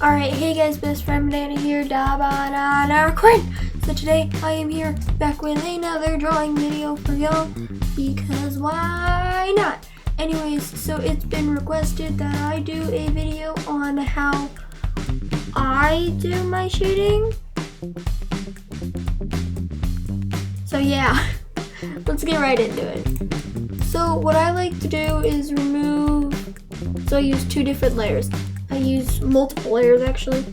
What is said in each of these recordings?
Alright, hey guys, best friend Banana here, Quinn. So today I am here back with another drawing video for y'all, because why not? Anyways, so it's been requested that I do a video on how I do my shading. So yeah, let's get right into it. So what I like to do is so I use two different layers. I use multiple layers actually.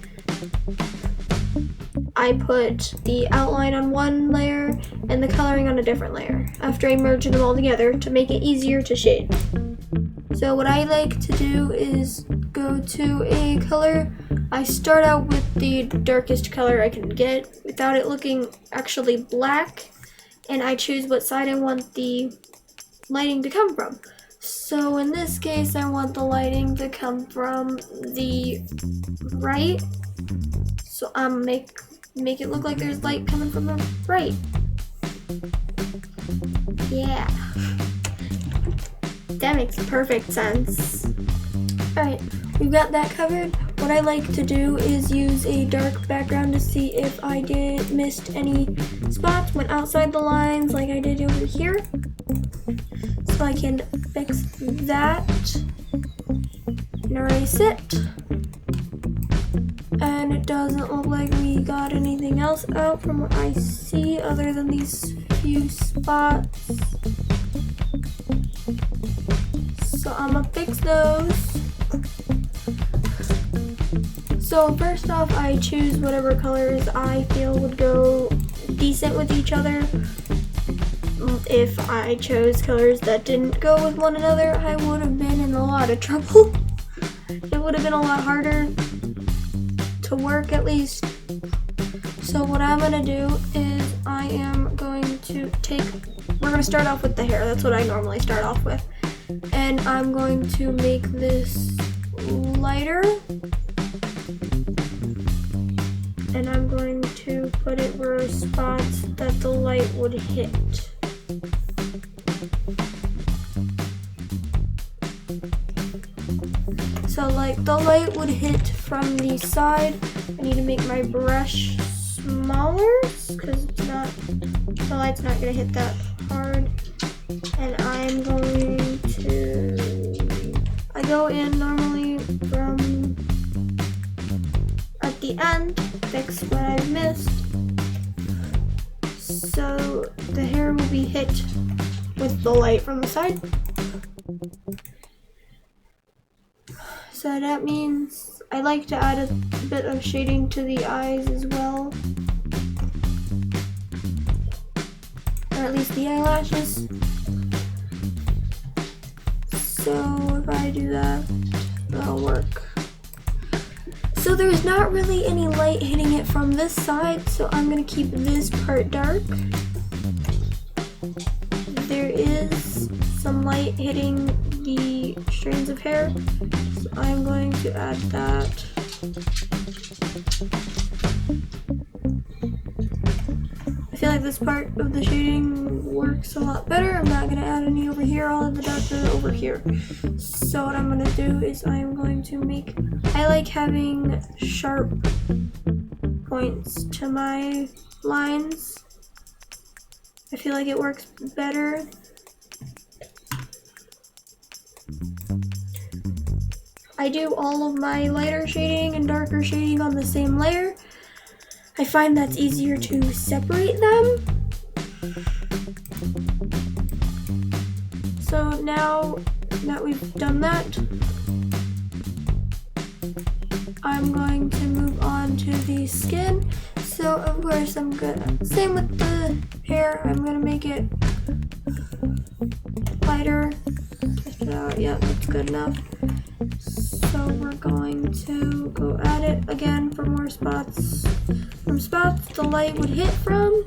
I put the outline on one layer and the coloring on a different layer after I merge them all together to make it easier to shade. So what I like to do is go to a color. I start out with the darkest color I can get without it looking actually black, and I choose what side I want the lighting to come from. So in this case, I want the lighting to come from the right. So make it look like there's light coming from the right. Yeah. That makes perfect sense. Alright, we've got that covered. What I like to do is use a dark background to see if I missed any spots, went outside the lines like I did over here. So I can fix that and erase it. And it doesn't look like we got anything else out from what I see other than these few spots. So I'm gonna fix those. So first off, I choose whatever colors I feel would go decent with each other. If I chose colors that didn't go with one another, I would have been in a lot of trouble. It would have been a lot harder to work, at least. So what I'm gonna do is we're gonna start off with the hair. That's what I normally start off with. And I'm going to make this lighter. And I'm going to put it where spots that the light would hit. So like the light would hit from the side. I need to make my brush smaller because the light's not gonna hit that hard. And I go in normally from at the end, fix what I missed. So the hair will be hit with the light from the side. So that means I like to add a bit of shading to the eyes as well. Or at least the eyelashes. So if I do that, that'll work. So there's not really any light hitting it from this side, so I'm gonna keep this part dark. There is some light hitting the strands of hair, so I'm going to add that. I feel like this part of the shading works a lot better. I'm not going to add any over here, all of the dark over here. So what I'm going to do is I'm going to I like having sharp points to my lines. I feel like it works better. I do all of my lighter shading and darker shading on the same layer. I find that's easier to separate them. So now that we've done that, I'm going to move on to the skin. So of course same with the hair, I'm gonna make it lighter. Test it out, yeah, that's good enough. So we're going to go at it again for more spots. From spots the light would hit from.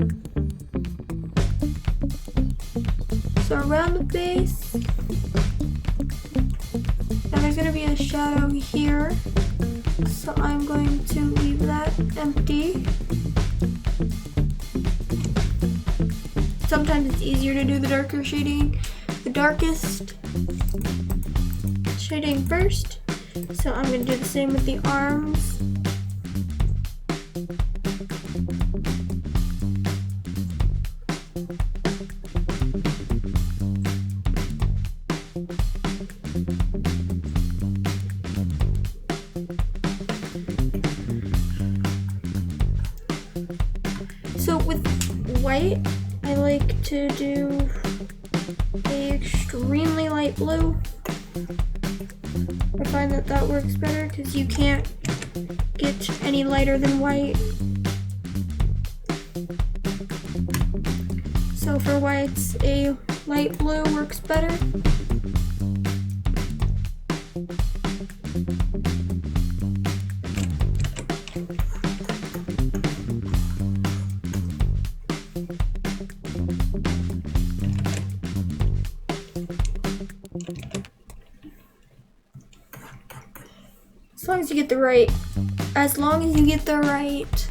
So around the base. And there's gonna be a shadow here. So I'm going to leave that empty. Sometimes it's easier to do the darker shading. The darkest shading first. So I'm going to do the same with the arms. So with white, I like to do a extremely light blue. I find that that works better because you can't get any lighter than white. So for whites, a light blue works better. As long as you get the right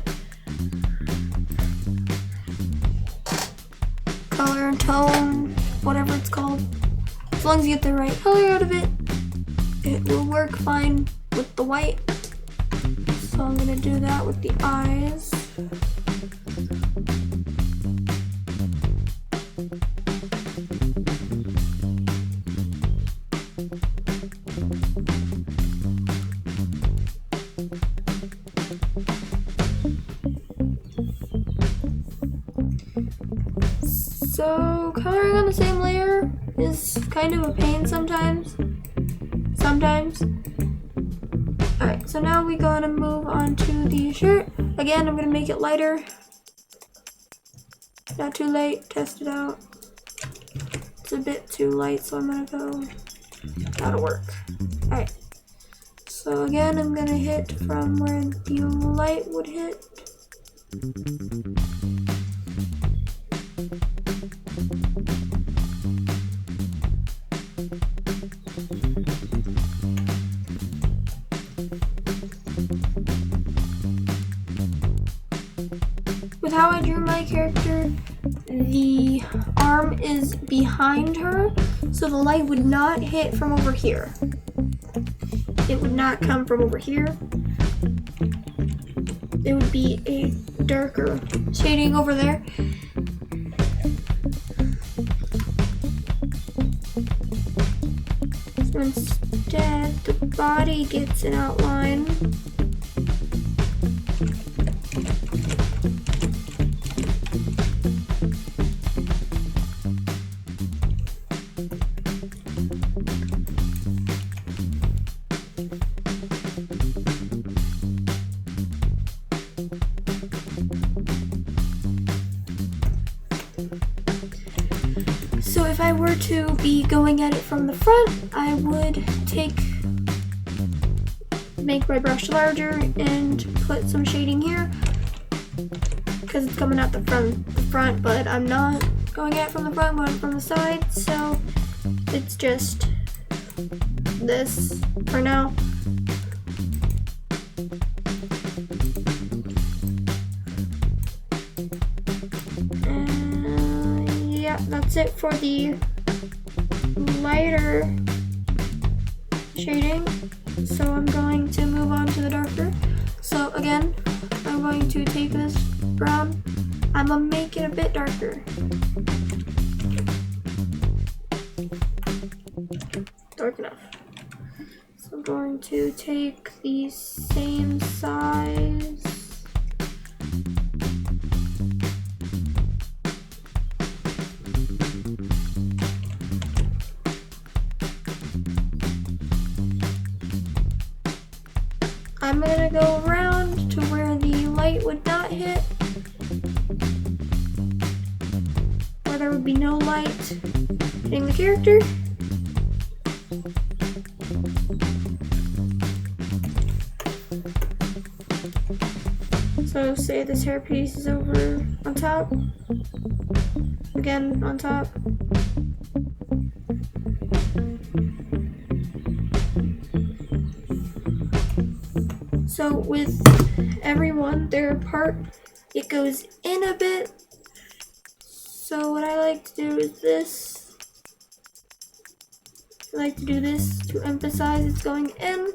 color and tone, whatever it's called. As long as you get the right color out of it, it will work fine with the white. So I'm gonna do that with the eyes. So coloring on the same layer is kind of a pain sometimes. Alright, so now we gotta move on to the shirt. Again, I'm gonna make it lighter. Not too light, test it out. It's a bit too light, so I'm gonna go, that'll work. Alright, so again, I'm gonna hit from where the light would hit. With how I drew my character, the arm is behind her, so the light would not hit from over here. It would not come from over here. It would be a darker shading over there. So instead, the body gets an outline. So if I were to be going at it from the front, I would make my brush larger and put some shading here because it's coming out the front, but I'm not going at it from the front, I'm going from the side, so it's just this for now. Yeah, that's it for the lighter shading. So I'm going to move on to the darker. So again, I'm going to take this brown. I'm gonna make it a bit darker. Dark enough. So I'm going to take the same size. I'm gonna go around to where the light would not hit, where there would be no light hitting the character. So say this hairpiece is over on top, again on top. So with everyone, their part, it goes in a bit. So what I like to do is this. I like to do this to emphasize it's going in.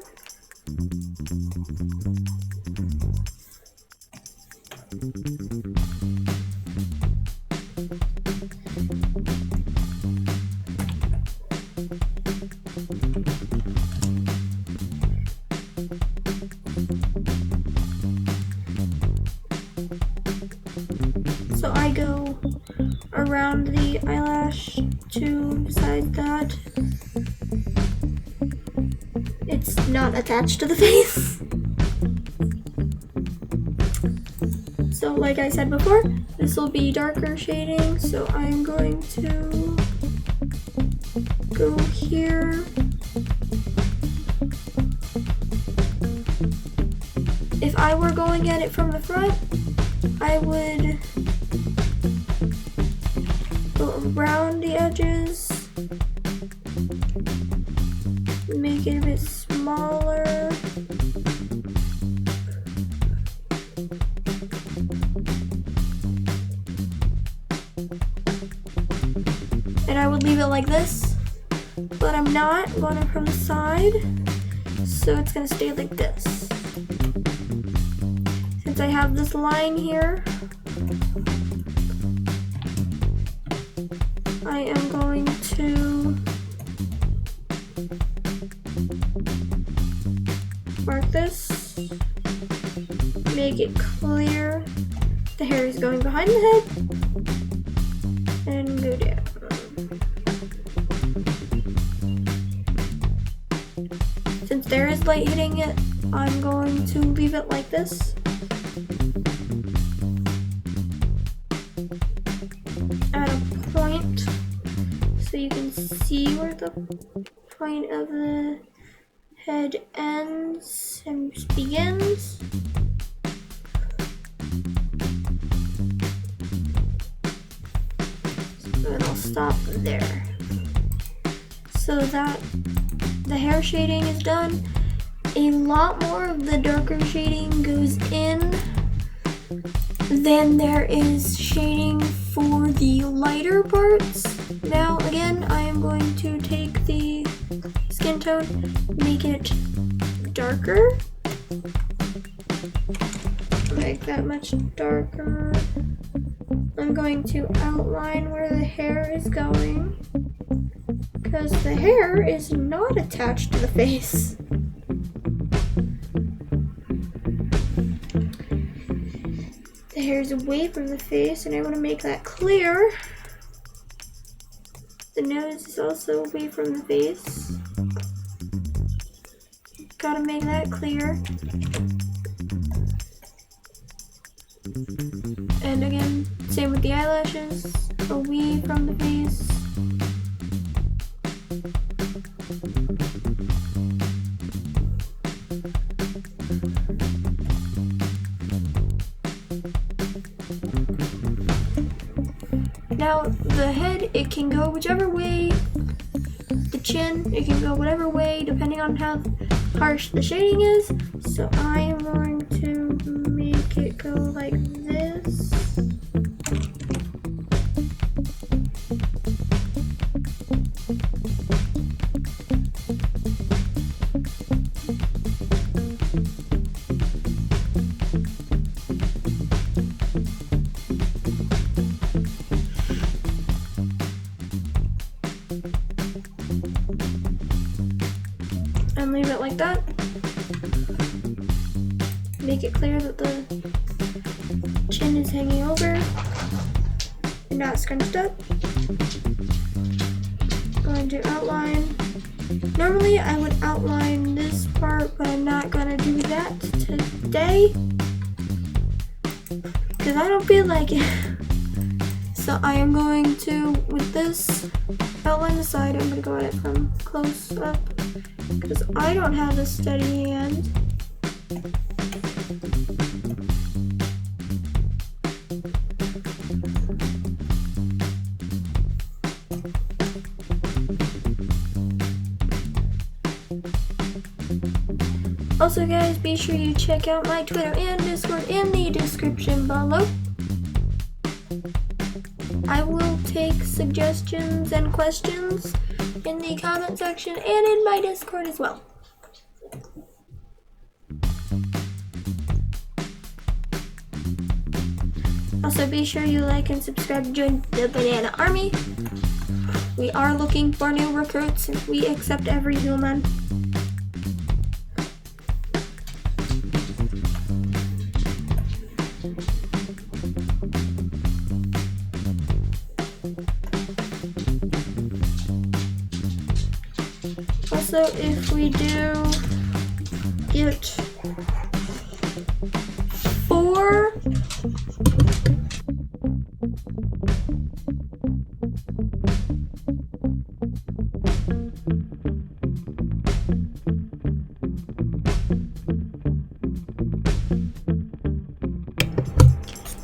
So I go around the eyelash to decide that it's not attached to the face. So like I said before, this will be darker shading, so I'm going to go here. If I were going at it from the front, I would go around the edges, make it a bit smaller. And I would leave it like this, but I'm not going it from the side, so it's gonna stay like this. Since I have this line here, I am going to mark this, make it clear the hair is going behind the head, and go down. Since there is light hitting it, I'm going to leave it like this. At a point, so you can see where the point of the head ends and begins. And I'll stop there. So that the hair shading is done. A lot more of the darker shading goes in than there is shading for the lighter parts. Now again, I am going to take the skin tone, make it darker. Make that much darker. I'm going to outline where the hair is going, because the hair is not attached to the face. The hair is away from the face, and I want to make that clear. The nose is also away from the face. Gotta make that clear. And again, same with the eyelashes, away from the face. Now, the head, it can go whichever way. The chin, it can go whatever way, depending on how harsh the shading is. So I am going to make it go like this. And leave it like that. Make it clear that the chin is hanging over and not scrunched up. Going to outline. Normally I would outline this part, but I'm not gonna do that today because I don't feel like it. So I am going to, with this, outline the side. I'm gonna go at it from close up because I don't have a steady hand. Also guys, be sure you check out my Twitter and Discord in the description below. I will take suggestions and questions in the comment section and in my Discord as well. Also, be sure you like and subscribe to join the Banana Army. We are looking for new recruits. We accept every human. Also, if we do get 4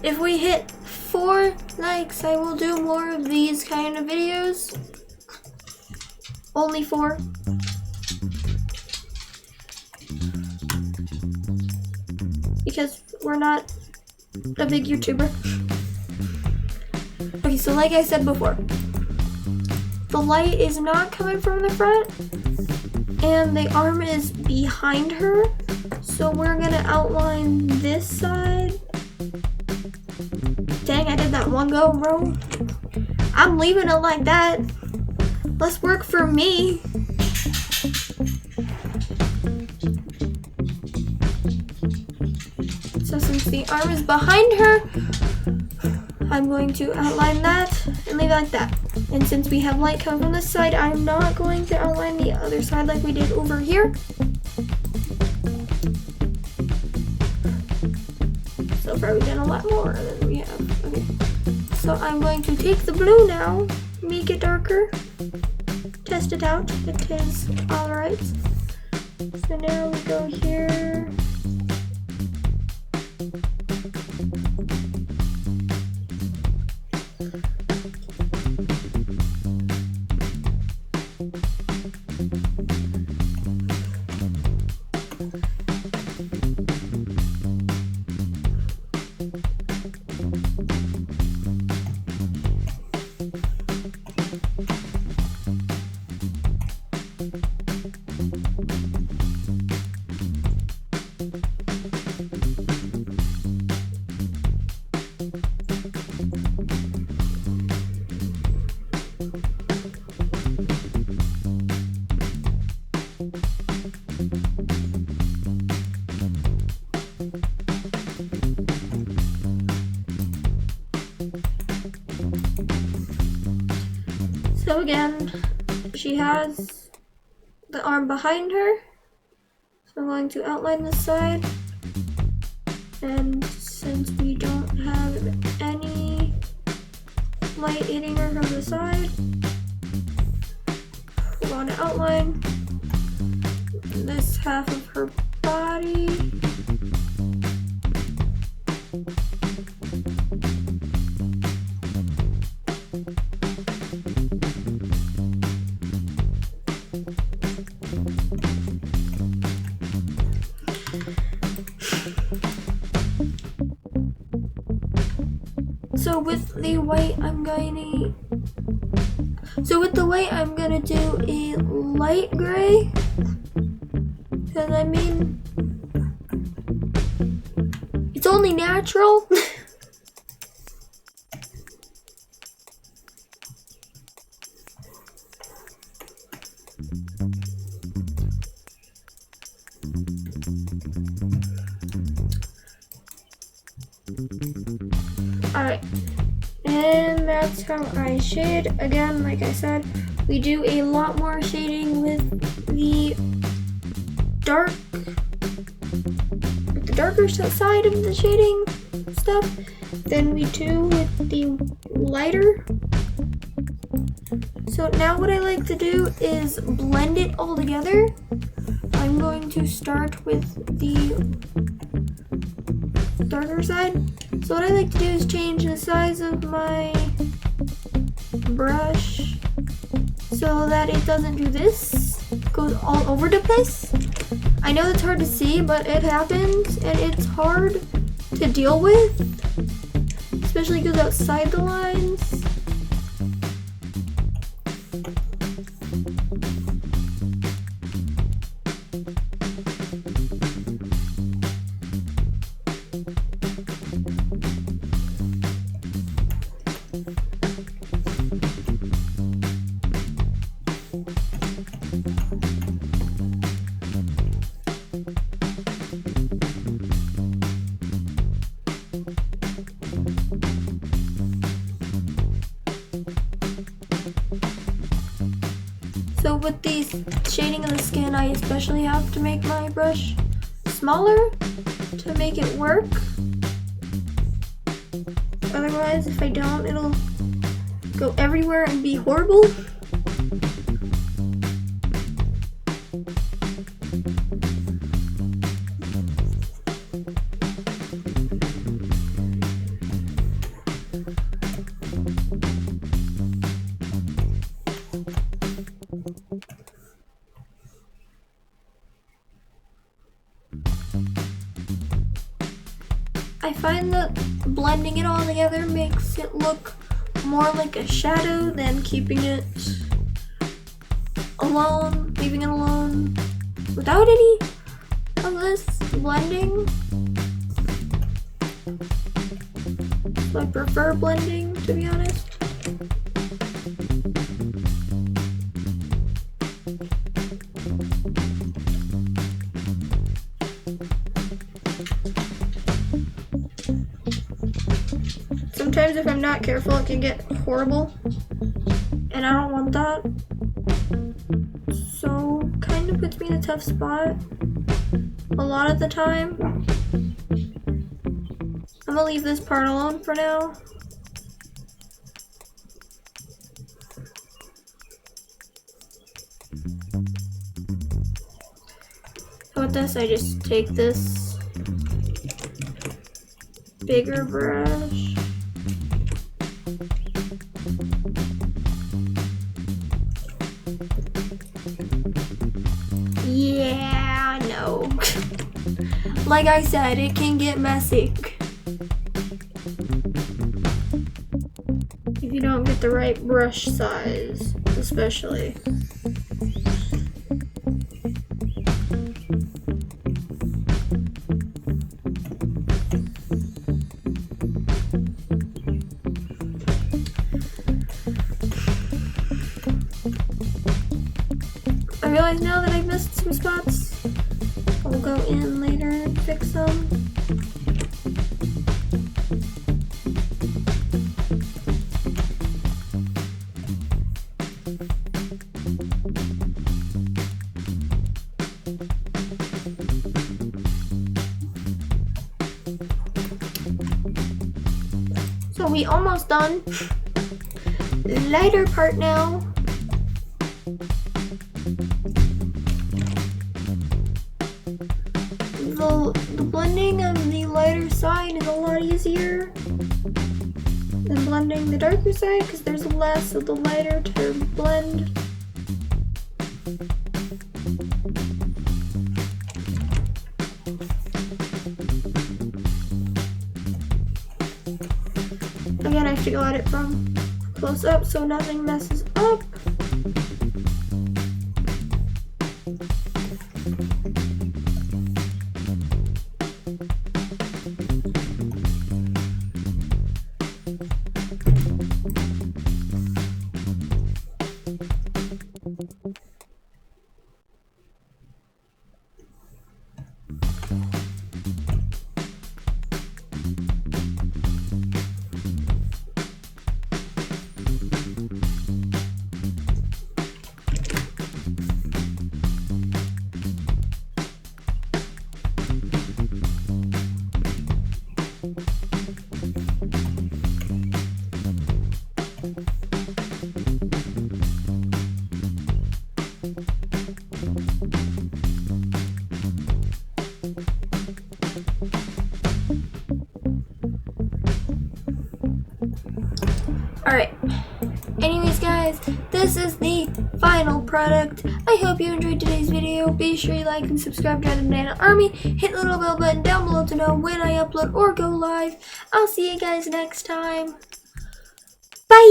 if we hit 4 likes, I will do more of these kind of videos. Only 4. Because we're not a big YouTuber. Okay, so like I said before, the light is not coming from the front and the arm is behind her. So we're gonna outline this side. Dang, I did that one go, bro. I'm leaving it like that. Let's work for me. So since the arm is behind her, I'm going to outline that and leave it like that. And since we have light coming from this side, I'm not going to outline the other side like we did over here. So far we've done a lot more than we have. Okay. So I'm going to take the blue now, make it darker, test it out. It is alright. So now we go here. So again, she has the arm behind her. So I'm going to outline this side. And since we don't have any light hitting her from the side, we want to outline this half of her body. So with the white, I'm gonna do a light gray, because I mean, it's only natural. Alright, and that's how I shade. Again, like I said, we do a lot more shading with the darker side of the shading stuff than we do with the lighter. So now what I like to do is blend it all together. I'm going to start with the darker side. So what I like to do is change the size of my brush so that it doesn't do this, goes all over the place. I know it's hard to see, but it happens and it's hard to deal with, especially because outside the lines. So with the shading of the skin, I especially have to make my brush smaller to make it work. Otherwise, if I don't, it'll go everywhere and be horrible. I find that blending it all together makes it look more like a shadow than keeping it alone, leaving it alone without any of this blending. I prefer blending, to be honest. Sometimes if I'm not careful, it can get horrible, and I don't want that. So, kind of puts me in a tough spot a lot of the time. I'm gonna leave this part alone for now. So with this, I just take this bigger brush. Yeah, no. Like I said, it can get messy if you don't get the right brush size, especially. I realize now that I've missed some spots. I'll go in later and fix them. So we almost done. Lighter part now. The blending of the lighter side is a lot easier than blending the darker side because there's less of the lighter to blend. Again, I have to go at it from close up so nothing messes up. Alright, anyways guys, this is the final product. I hope you enjoyed today's video. Be sure you like and subscribe to the Banana Army. Hit the little bell button down below to know when I upload or go live. I'll see you guys next time. Bye!